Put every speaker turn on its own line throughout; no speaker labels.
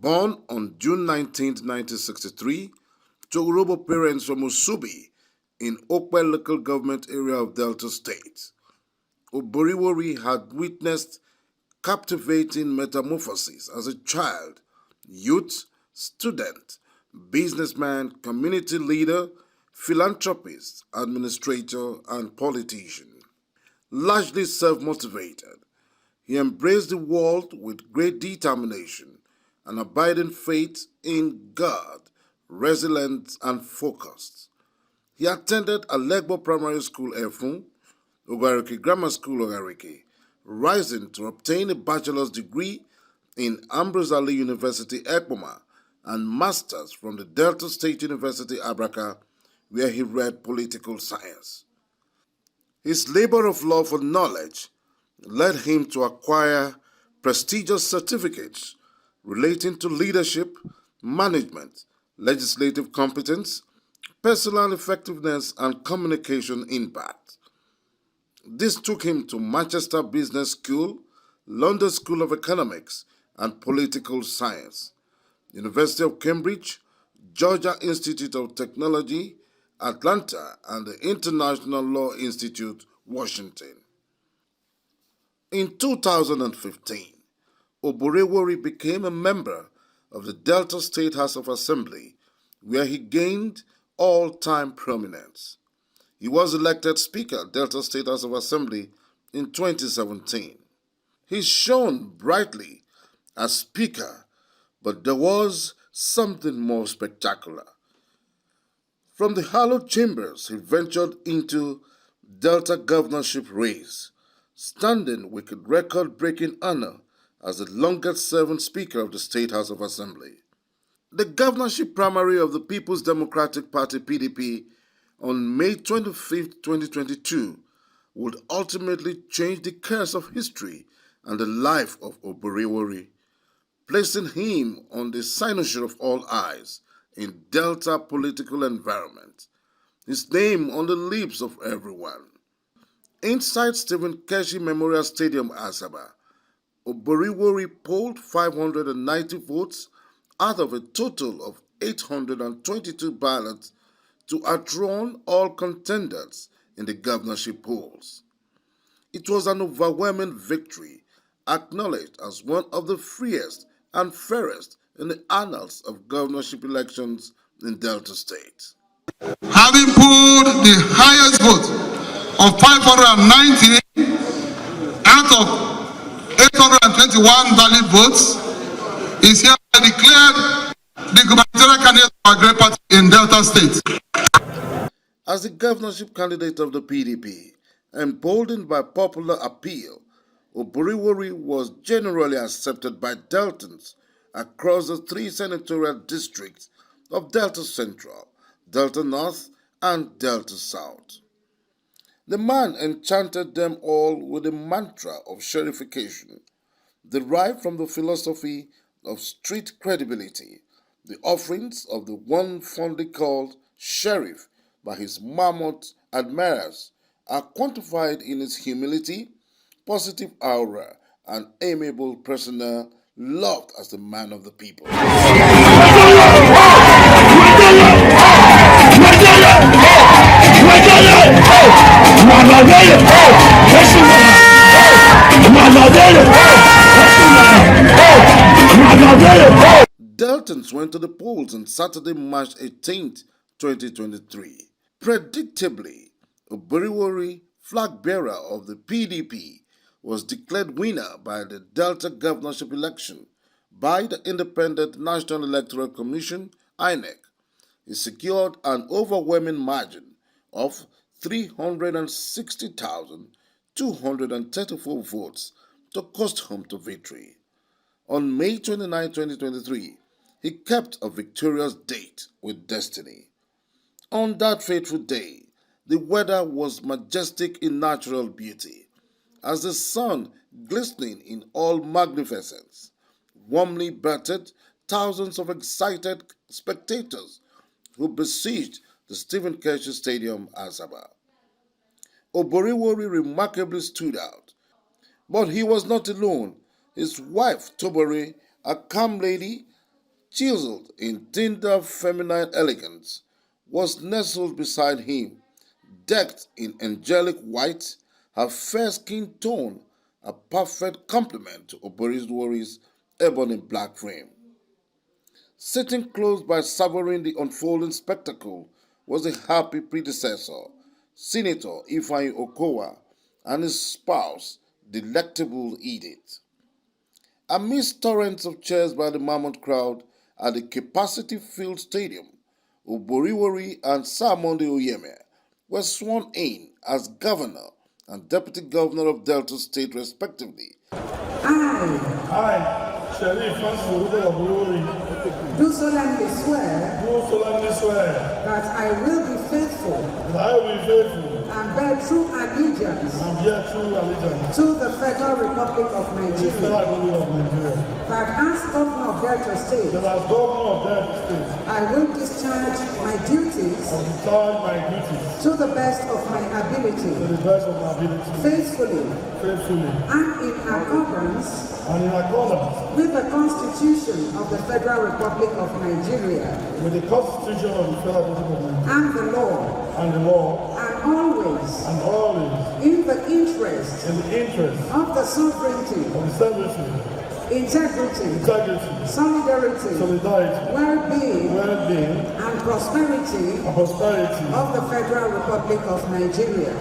Born on June 19, 1963, to Urobo parents from Usubi in Okwe local government area of Delta State, Oborevwori had witnessed captivating metamorphoses as a child, youth, student, businessman, community leader, philanthropist, administrator, and politician. Largely self-motivated, he embraced the world with great determination and abiding faith in God, resilience, and focus. He attended Alegbo Primary School, Efun, Ogariki Grammar School, Ogariki, rising to obtain a bachelor's degree in Ambrose Ali University, Ekpoma, and master's from the Delta State University, Abraka, where he read political science. His labor of love for knowledge led him to acquire prestigious certificates relating to leadership, management, legislative competence, personal effectiveness, and communication impact. This took him to Manchester Business School, London School of Economics and Political Science, University of Cambridge, Georgia Institute of Technology, Atlanta, and the International Law Institute, Washington. In 2015, Oborevwori became a member of the Delta State House of Assembly, where he gained all-time prominence. He was elected Speaker, Delta State House of Assembly, in 2017. He shone brightly as Speaker, but there was something more spectacular. From the hallowed chambers, he ventured into Delta governorship race, standing with a record-breaking honor as the longest-serving Speaker of the State House of Assembly. The governorship primary of the People's Democratic Party (PDP) on May 25, 2022 would ultimately change the course of history and the life of Oborevwori, placing him on the cynosure of all eyes in Delta political environment, his name on the lips of everyone. Inside Stephen Keshi Memorial Stadium, Asaba, Oborevwori polled 590 votes out of a total of 822 ballots to outrun all contenders in the governorship polls. It was an overwhelming victory, acknowledged as one of the freest and fairest in the annals of governorship elections in Delta State.
Having pulled the highest vote of 590 out of 821 valid votes, is hereby declared the gubernatorial candidate of our great party in Delta State.
As the governorship candidate of the PDP, emboldened by popular appeal, Oborevwori was generally accepted by Deltans across the three senatorial districts of Delta Central, Delta North, and Delta South. The man enchanted them all with the mantra of sherification, derived from the philosophy of street credibility. The offerings of the one fondly called sheriff by his mammoth admirers are quantified in his humility, positive aura, and amiable persona, loved as the man of the people. Deltans went to the polls on Saturday, March 18, 2023. Predictably, Oborevwori, flag bearer of the PDP, was declared winner by the Delta governorship election by the Independent National Electoral Commission (INEC). He secured an overwhelming margin of 360,234 votes to coast him to victory. On May 29, 2023, he kept a victorious date with destiny. On that fateful day, the weather was majestic in natural beauty, as the sun, glistening in all magnificence, warmly battered thousands of excited spectators who besieged the Stephen Keshi Stadium, Asaba. Oborevwori remarkably stood out, but he was not alone. His wife, Tobore, a calm lady, chiseled in tender feminine elegance, was nestled beside him, decked in angelic white, her fair skin tone a perfect complement to Oborevwori'S ebony black frame. Sitting close by savoring the unfolding spectacle was a happy predecessor, Senator Ifeanyi Okowa, and his spouse, Delectable Edith. Amidst torrents of cheers by the mammoth crowd at the capacity-filled stadium, Oborevwori and Sir Monday Oyeme were sworn in as governor and deputy governor of Delta State respectively.
I, Sheriff Francis Oborevwori,
do solemnly swear that I will be faithful and bear true allegiance to the Federal Republic of Nigeria, that as governor of Delta State, I will discharge my duties to the best of my ability, faithfully and in accordance with the Constitution of the Federal Republic of Nigeria,
with the Constitution of the Federal Republic of Nigeria,
and the law, and always in the interest of the sovereignty, integrity, solidarity, well-being, and prosperity of the Federal Republic of Nigeria.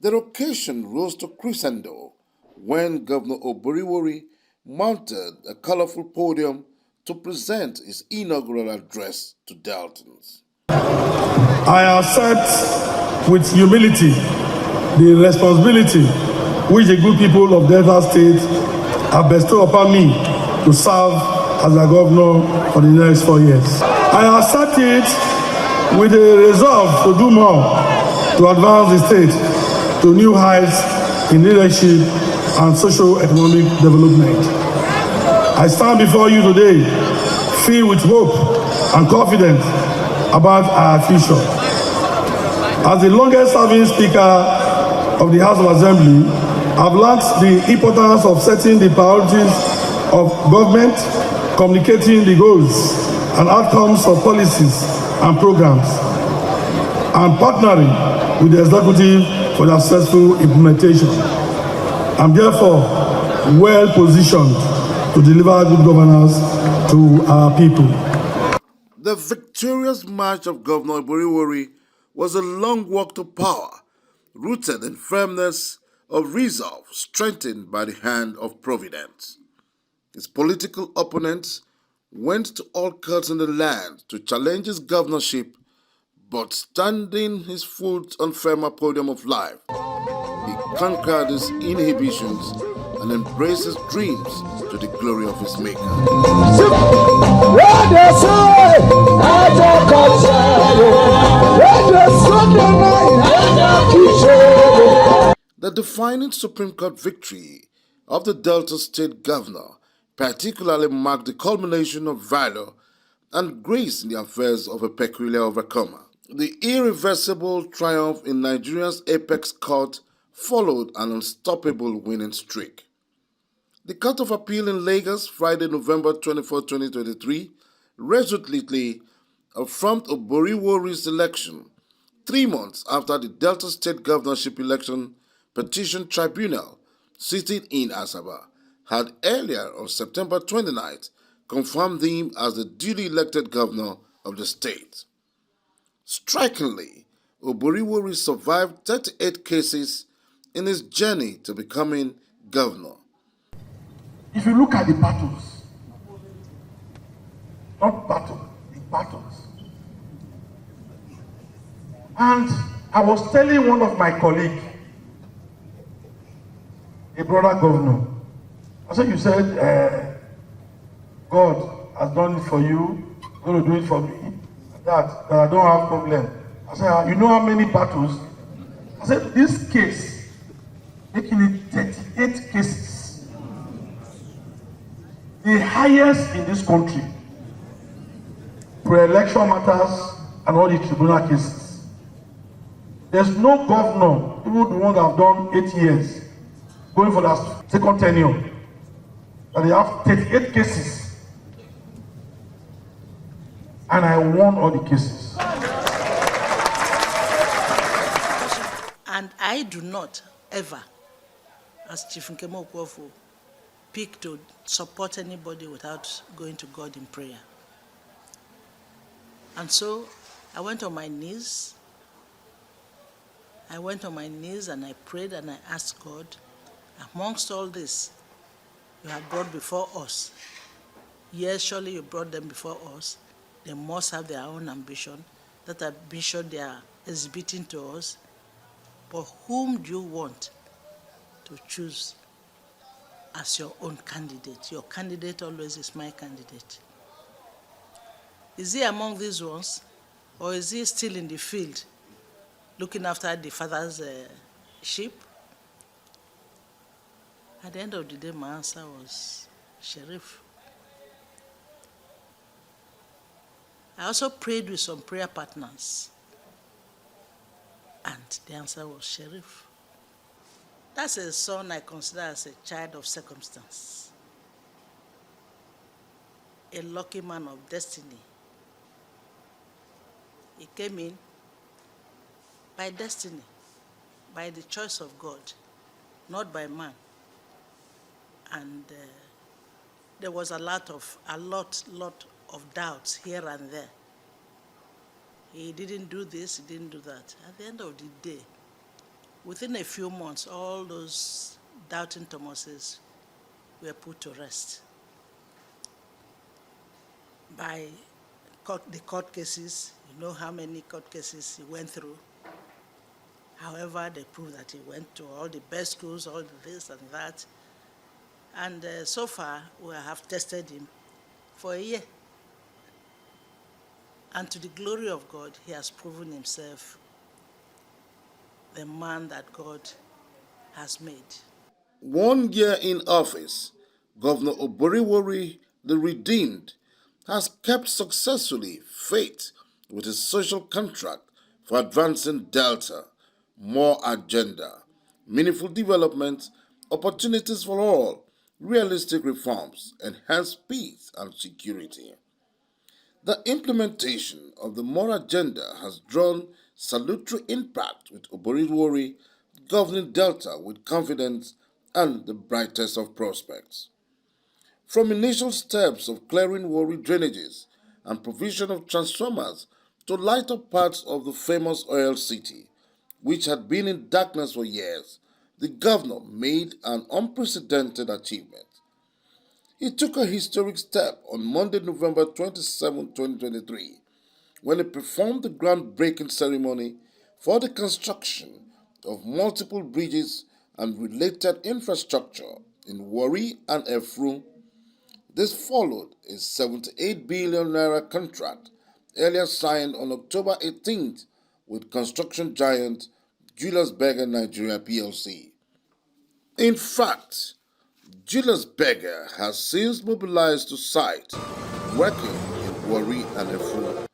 The occasion rose to crescendo when Governor Oborevwori mounted a colorful podium to present his inaugural address to Deltans.
I accept with humility the responsibility which the good people of Delta State have bestowed upon me to serve as a governor for the next 4 years. I accept it with a resolve to do more to advance the state to new heights in leadership and socio-economic development. I stand before you today filled with hope and confidence about our future. As the longest-serving Speaker of the House of Assembly, I've learned the importance of setting the priorities of government, communicating the goals and outcomes of policies and programs, and partnering with the executive for the successful implementation. I'm therefore well positioned to deliver good governance to our people.
The victorious march of Governor Oborevwori was a long walk to power, rooted in firmness of resolve, strengthened by the hand of Providence. His political opponents went to all courts in the land to challenge his governorship, but standing his foot on firmer podium of life, he conquered his inhibitions and embraced his dreams to the glory of his Maker. The defining Supreme Court victory of the Delta State Governor particularly marked the culmination of valor and grace in the affairs of a peculiar overcomer. The irreversible triumph in Nigeria's apex court followed an unstoppable winning streak. The Court of Appeal in Lagos, Friday, November 24, 2023, resolutely affirmed Oborevwori'S election 3 months after the Delta State Governorship Election Petition Tribunal, sitting in Asaba, had earlier on September 29th confirmed him as the duly elected governor of the state. Strikingly, Oborevwori survived 38 cases in his journey to becoming governor.
If you look at the battles, not battle, the battles. And I was telling one of my colleagues, a brother governor, I said, you said, God has done it for you, going to do it for me, that I don't have problem. I said, you know how many battles? I said, this case, making it 38 cases, the highest in this country, pre-election matters and all the tribunal cases. There's no governor, even the one that have done 8 years, going for that second tenure, that they have 38 cases and I won all the cases.
And I do not ever, as Chief Nkemo Okuofo, pick to support anybody without going to God in prayer. And so I went on my knees. I went on my knees and I prayed and I asked God, amongst all this you have brought before us, yes, surely you brought them before us. They must have their own ambition. That ambition they are exhibiting to us. But whom do you want to choose as your own candidate? Your candidate always is my candidate. Is he among these ones, or is he still in the field looking after the father's sheep? At the end of the day, my answer was Sheriff. I also prayed with some prayer partners, and the answer was Sheriff. That's a son I consider as a child of circumstance, a lucky man of destiny. He came in by destiny, by the choice of God, not by man. And there was a lot of doubts here and there. He didn't do this, he didn't do that. At the end of the day, within a few months, all those doubting Thomases were put to rest by the court cases. You know how many court cases he went through. However, they proved that he went to all the best schools, all this and that. And so far, we have tested him for a year. And to the glory of God, he has proven himself the man that God has made.
1 year in office, Governor Oborevwori, the Redeemed, has kept successfully faith with his social contract for advancing Delta, more agenda, meaningful development, opportunities for all, realistic reforms, enhanced peace and security. The implementation of the more agenda has drawn salutary impact, with Oborevwori governing Delta with confidence and the brightest of prospects. From initial steps of clearing Warri drainages and provision of transformers to light up parts of the famous oil city, which had been in darkness for years, the governor made an unprecedented achievement. He took a historic step on Monday, November 27, 2023, when he performed the groundbreaking ceremony for the construction of multiple bridges and related infrastructure in Warri and Efru. This followed a 78 billion naira contract earlier signed on October 18th with construction giant Julius Berger Nigeria PLC. In fact, Julius Berger has since mobilized to site, working in Warri and Efru.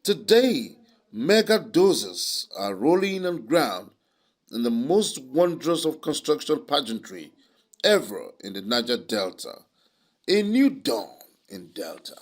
Today, mega dozers are rolling on ground in the most wondrous of construction pageantry ever in the Niger Delta. A new dawn in Delta.